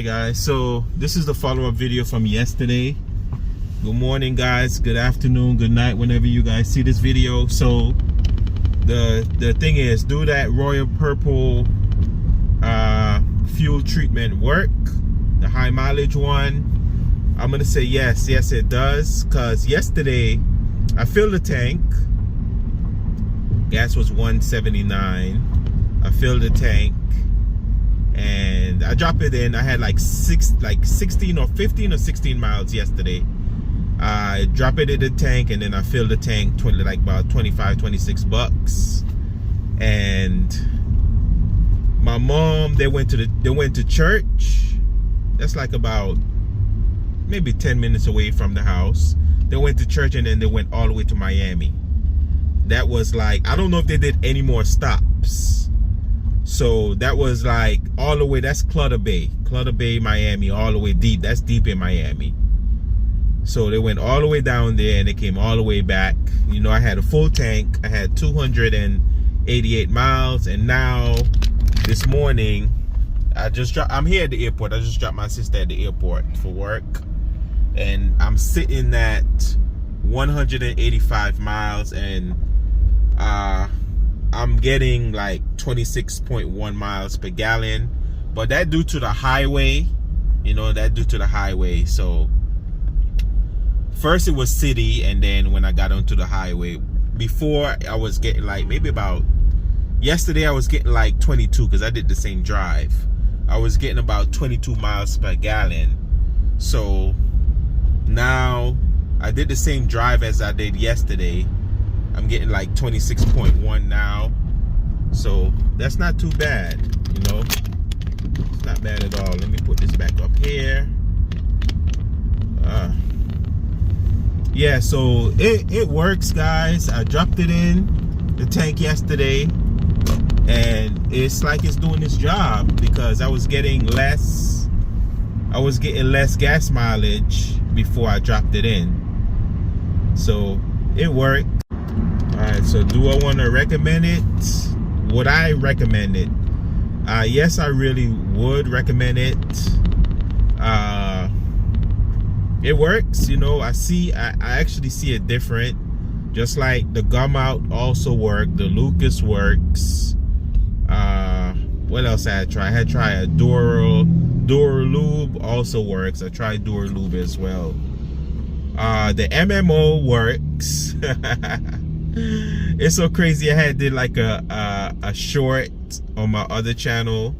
Alright guys, so this is the follow-up video from yesterday. Good morning guys, good afternoon, good night whenever you guys see this video. So the thing is, do that Royal Purple fuel treatment work, the high mileage one? I'm gonna say yes it does, because yesterday I filled the tank. Gas was 179. I filled the tank and I dropped it in. I had like 16 or 15 or 16 miles yesterday. I dropped it in the tank and then I filled the tank about 25, 26 bucks. And my mom, they went to church. That's like about maybe 10 minutes away from the house. They went to church and then they went all the way to Miami. That was like, I don't know if they did any more stops. So that was like all the way, that's Clutter Bay, Miami, all the way deep. That's deep in Miami. So they went all the way down there and they came all the way back. You know, I had a full tank. I had 288 miles. And now this morning, I'm here at the airport. I just dropped my sister at the airport for work. And I'm sitting at 185 miles and I'm getting like 26.1 miles per gallon, but that due to the highway, So first it was city, and then when I got onto the highway, before I was getting like yesterday I was getting like 22, because I did the same drive. I was getting about 22 miles per gallon. So now I did the same drive as I did yesterday. I'm getting like 26.1 now. So that's not too bad, you know. It's not bad at all. Let me put this back up here. Yeah, so it works, guys. I dropped it in the tank yesterday and it's like it's doing its job, because I was getting less gas mileage before I dropped it in. So it worked. Alright, so do I want to recommend it? Would I recommend it? Yes, I really would recommend it. It works, you know. I actually see it different. Just like the gum out also worked, the Lucas works. What else I had tried? I had tried a Duralube also works. I tried Duralube as well. The MMO works. It's so crazy. I did like a short on my other channel,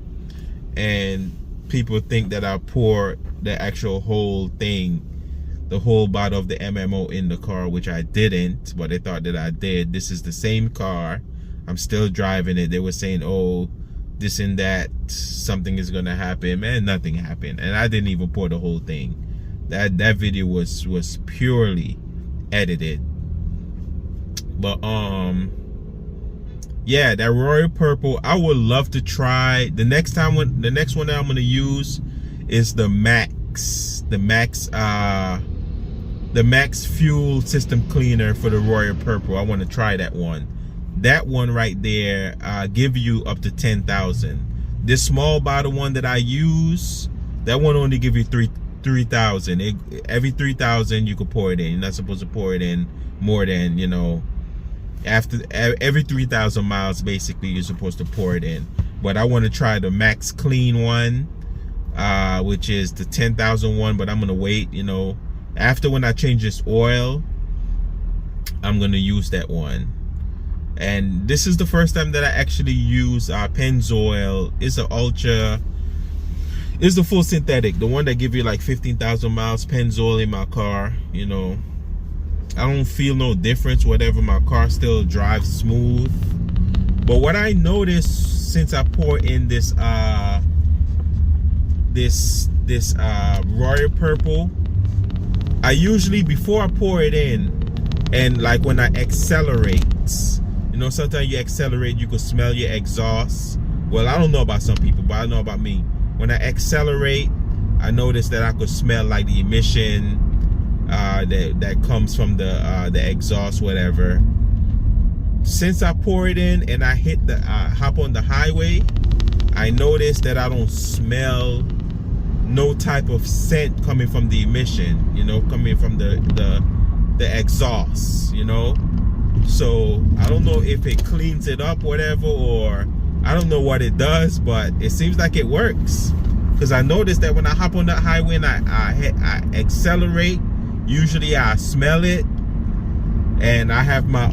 and people think that I poured the actual whole thing, the whole bottle of the MMO in the car, which I didn't, but they thought that I did. This is the same car. I'm still driving it. They were saying, oh, this and that, something is gonna happen. Man, nothing happened, and I didn't even pour the whole thing. That video was purely edited. But yeah, that Royal Purple, I would love to try. The next one that I'm gonna use is the Max fuel system cleaner for the Royal Purple. I want to try that one. That one right there give you up to 10,000. This small bottle one that I use, that one only give you 3,000. Every 3,000 you could pour it in. You're not supposed to pour it in more than, you know, after every 3,000 miles basically you're supposed to pour it in. But I want to try the Max Clean one, which is the 10,000 one, but I'm gonna wait, you know, after when I change this oil, I'm gonna use that one. And this is the first time that I actually use Pennzoil. It's an ultra, it's the full synthetic, the one that give you like 15,000 miles Pennzoil in my car. You know, I don't feel no difference, whatever. My car still drives smooth. But what I noticed since I pour in this Royal Purple, I usually, before I pour it in, and like when I accelerate, you know, sometimes you accelerate, you can smell your exhaust. Well, I don't know about some people, but I know about me. When I accelerate, I noticed that I could smell like the emission that comes from the exhaust, whatever. Since I pour it in and I hit the hop on the highway, I noticed that I don't smell no type of scent coming from the emission, you know, coming from the exhaust, you know. So I don't know if it cleans it up, whatever, or I don't know what it does, but it seems like it works. Because I noticed that when I hop on that highway and I accelerate, usually I smell it, and I have my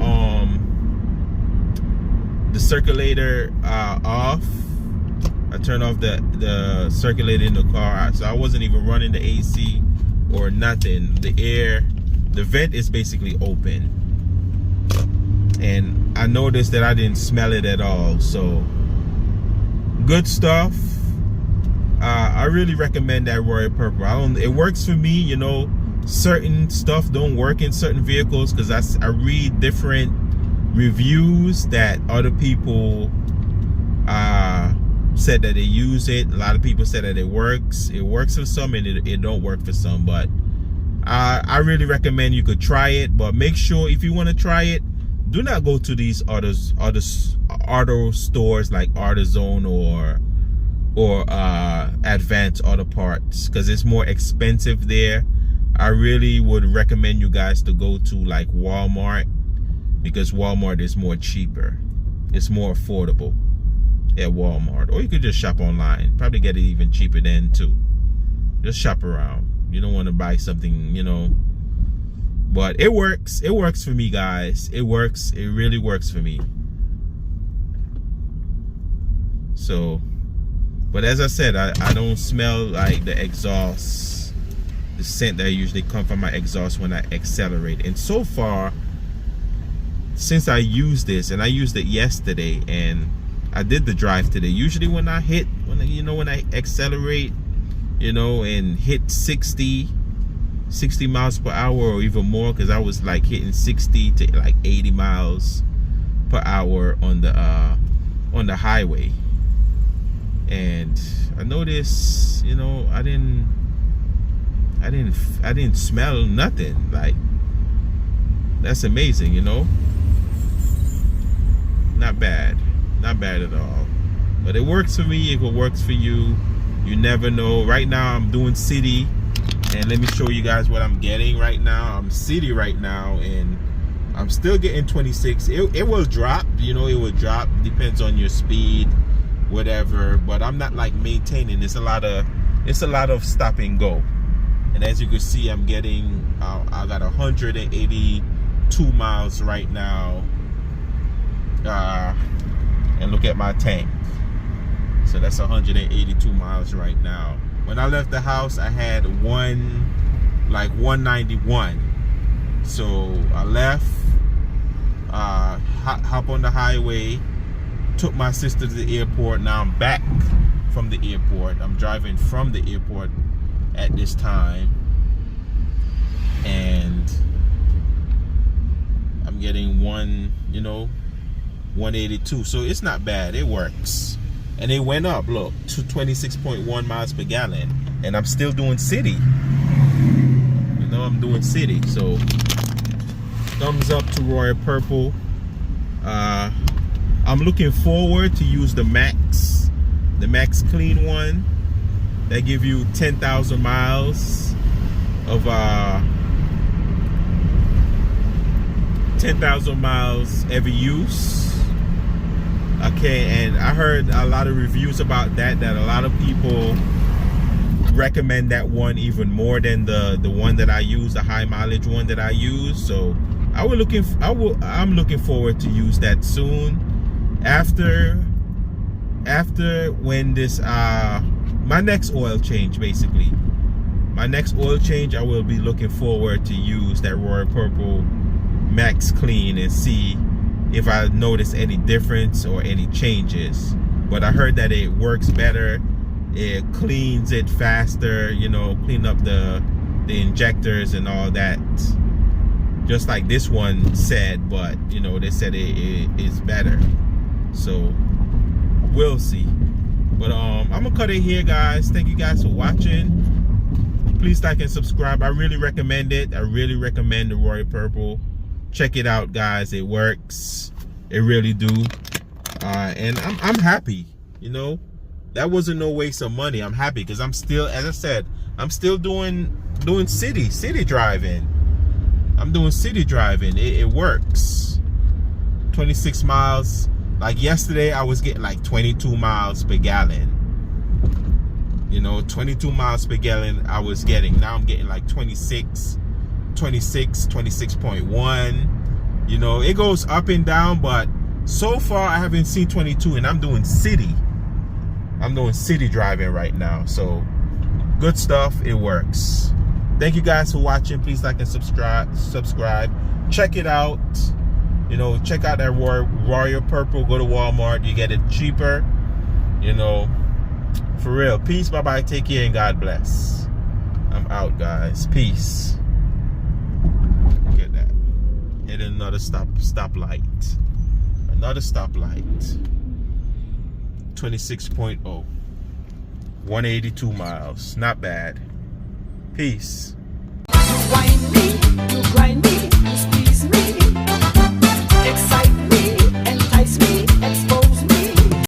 the circulator off. I turn off the circulator in the car, so I wasn't even running the AC or nothing. The vent is basically open, and I noticed that I didn't smell it at all. So good stuff. I really recommend that Royal Purple. It works for me, you know. Certain stuff don't work in certain vehicles, because I read different reviews that other people said that they use it. A lot of people said that it works for some, and it don't work for some. But I really recommend you could try it, but make sure if you want to try it, do not go to these auto stores like AutoZone or Advanced Auto Parts, because it's more expensive there. I really would recommend you guys to go to like Walmart, because Walmart is more cheaper. It's more affordable at Walmart. Or you could just shop online. Probably get it even cheaper then too. Just shop around. You don't want to buy something, you know. But it works. It works for me, guys. It works. It really works for me. So, but as I said, I don't smell like the exhaust, the scent that usually come from my exhaust when I accelerate. And so far, since I used this, and I used it yesterday, and I did the drive today. Usually when I accelerate, you know, and hit 60 miles per hour or even more, because I was like hitting 60 to like 80 miles per hour on the highway. And I noticed, you know, I didn't smell nothing. Like, that's amazing, you know. Not bad at all. But it works for me. If it works for you, you never know. Right now I'm doing city, and let me show you guys what I'm getting right now. I'm city right now, and I'm still getting 26. It will drop, you know. It will drop, depends on your speed, whatever. But I'm not like maintaining. It's a lot of stop and go. And as you can see, I'm getting I got 182 miles right now. And look at my tank. So that's 182 miles right now. When I left the house, I had 191. So I left, hop on the highway, took my sister to the airport. Now I'm back from the airport. I'm driving from the airport at this time, and I'm getting 182. So it's not bad. It works. And it went up, look, to 26.1 miles per gallon. And I'm still doing city. You know, I'm doing city. So thumbs up to Royal Purple. I'm looking forward to use the Max Clean one. They give you 10,000 miles of 10,000 miles every use. Okay, and I heard a lot of reviews about that a lot of people recommend that one even more than the one that I use, the high mileage one that I use. So I'm looking forward to use that soon. After when this my next oil change, basically my next oil change, I will be looking forward to use that Royal Purple Max Clean and see if I notice any difference or any changes. But I heard that it works better, it cleans it faster, you know, clean up the injectors and all that, just like this one said. But you know, they said it is better, so we'll see. But I'm gonna cut it here, guys. Thank you guys for watching. Please like and subscribe. I really recommend it. I really recommend the Royal Purple. Check it out, guys. It works. It really do. And I'm happy, you know. that wasn't no waste of money. I'm happy because I'm still, as I said, I'm still doing city driving. I'm doing city driving. It works. 26 miles. Like yesterday, I was getting like 22 miles per gallon. You know, 22 miles per gallon I was getting. Now I'm getting like 26.1. You know, it goes up and down, but so far I haven't seen 22, and I'm doing city driving right now. So good stuff. It works. Thank you guys for watching. Please like and subscribe. Check it out. You know, check out that Royal Purple. Go to Walmart. You get it cheaper. You know, for real. Peace. Bye-bye. Take care and God bless. I'm out, guys. Peace. Look at that. Hit another stoplight. Another stoplight. 26.0. 182 miles. Not bad. Peace. Wind me, you grind me, you squeeze me, excite me.